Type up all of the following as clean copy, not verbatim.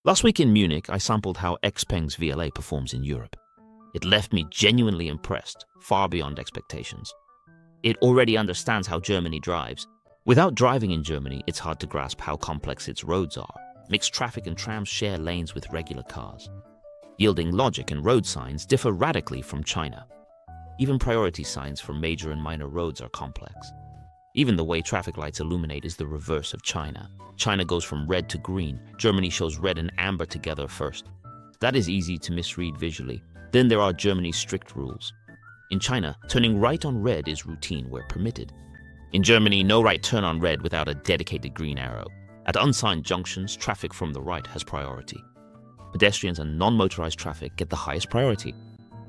Last week in Munich, I sampled how XPENG's VLA performs in Europe. It left me genuinely impressed, far beyond expectations. It already understands how Germany drives. Without driving in Germany, it's hard to grasp how complex its roads are. Mixed traffic and trams share lanes with regular cars. Yielding logic and road signs differ radically from China. Even priority signs for major and minor roads are complex. Even the way traffic lights illuminate is the reverse of China. China goes from red to green. Germany shows red and amber together first. That is easy to misread visually. Then there are Germany's strict rules. In China, turning right on red is routine where permitted. In Germany, no right turn on red without a dedicated green arrow. At unsigned junctions, traffic from the right has priority. Pedestrians and non-motorized traffic get the highest priority.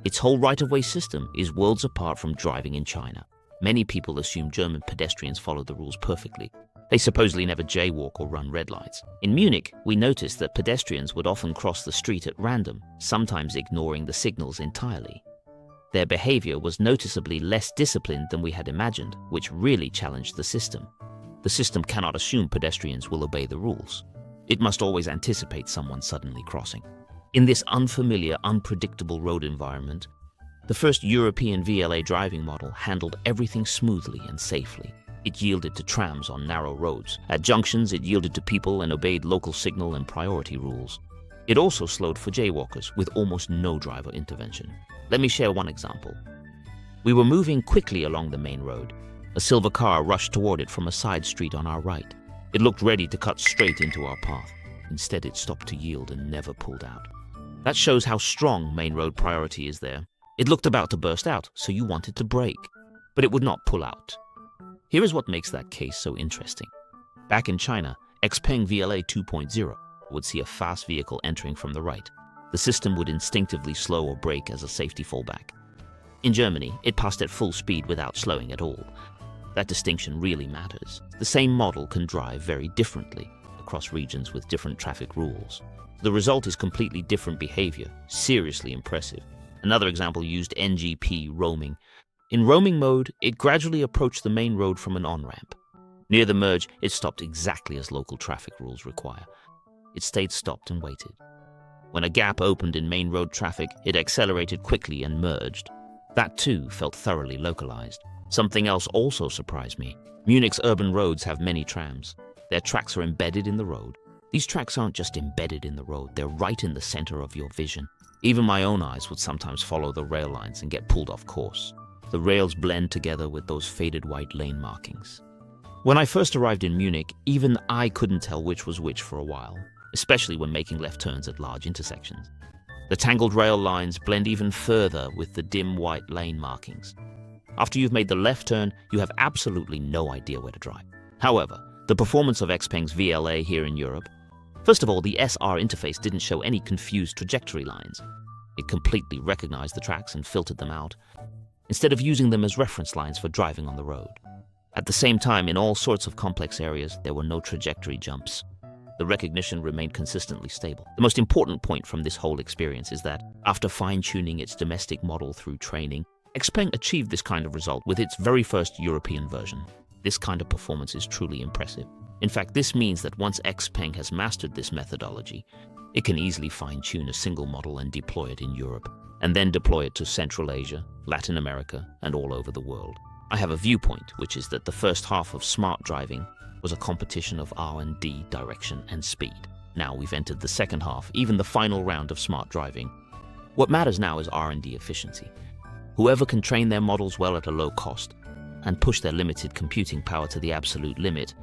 Its whole right-of-way system is worlds apart from driving in China. Many people assume German pedestrians follow the rules perfectly. They supposedly never jaywalk or run red lights. In Munich, we noticed that pedestrians would often cross the street at random, sometimes ignoring the signals entirely. Their behavior was noticeably less disciplined than we had imagined, which really challenged the system. The system cannot assume pedestrians will obey the rules. It must always anticipate someone suddenly crossing. In this unfamiliar, unpredictable road environment, the first European VLA driving model handled everything smoothly and safely. It yielded to trams on narrow roads. At junctions, it yielded to people and obeyed local signal and priority rules. It also slowed for jaywalkers with almost no driver intervention. Let me share one example. We were moving quickly along the main road. A silver car rushed toward it from a side street on our right. It looked ready to cut straight into our path. Instead, it stopped to yield and never pulled out. That shows how strong main road priority is there. It looked about to burst out, so you wanted to brake, but it would not pull out. Here is what makes that case so interesting. Back in China, XPENG VLA 2.0 would see a fast vehicle entering from the right. The system would instinctively slow or brake as a safety fallback. In Germany, it passed at full speed without slowing at all. That distinction really matters. The same model can drive very differently across regions with different traffic rules. The result is completely different behavior, seriously impressive. Another example used NGP roaming. In roaming mode, it gradually approached the main road from an on-ramp. Near the merge, it stopped exactly as local traffic rules require. It stayed stopped and waited. When a gap opened in main road traffic, it accelerated quickly and merged. That too felt thoroughly localized. Something else also surprised me. Munich's urban roads have many trams. Their tracks are embedded in the road. These tracks aren't just embedded in the road, they're right in the center of your vision. Even my own eyes would sometimes follow the rail lines and get pulled off course. The rails blend together with those faded white lane markings. When I first arrived in Munich, even I couldn't tell which was which for a while, especially when making left turns at large intersections. The tangled rail lines blend even further with the dim white lane markings. After you've made the left turn, you have absolutely no idea where to drive. However, the performance of XPENG's VLA here in Europe. First of all, the SR interface didn't show any confused trajectory lines. It completely recognized the tracks and filtered them out, instead of using them as reference lines for driving on the road. At the same time, in all sorts of complex areas, there were no trajectory jumps. The recognition remained consistently stable. The most important point from this whole experience is that, after fine-tuning its domestic model through training, XPENG achieved this kind of result with its very first European version. This kind of performance is truly impressive. In fact, this means that once XPENG has mastered this methodology, it can easily fine-tune a single model and deploy it in Europe, and then deploy it to Central Asia, Latin America, and all over the world. I have a viewpoint, which is that the first half of smart driving was a competition of R&D, direction, and speed. Now we've entered the second half, even the final round of smart driving. What matters now is R&D efficiency. Whoever can train their models well at a low cost and push their limited computing power to the absolute limit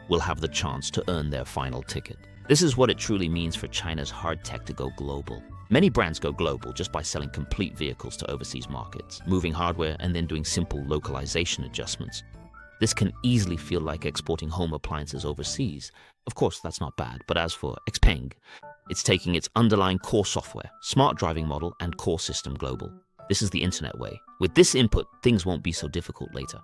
will have the chance to earn their final ticket. This is what it truly means for China's hard tech to go global. Many brands go global just by selling complete vehicles to overseas markets, moving hardware and then doing simple localization adjustments. This can easily feel like exporting home appliances overseas. Of course, that's not bad, but as for XPENG, it's taking its underlying core software, smart driving model, and core system global. This is the internet way. With this input, things won't be so difficult later.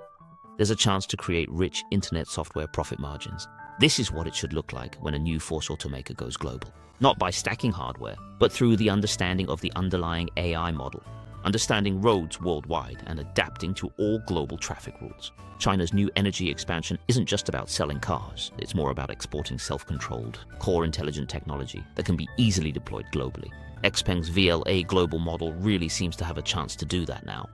There's a chance to create rich internet software profit margins. This is what it should look like when a new force automaker goes global. Not by stacking hardware, but through the understanding of the underlying AI model. understanding roads worldwide and adapting to all global traffic rules. China's new energy expansion isn't just about selling cars, it's more about exporting self-controlled, core intelligent technology that can be easily deployed globally. XPENG's VLA global model really seems to have a chance to do that now.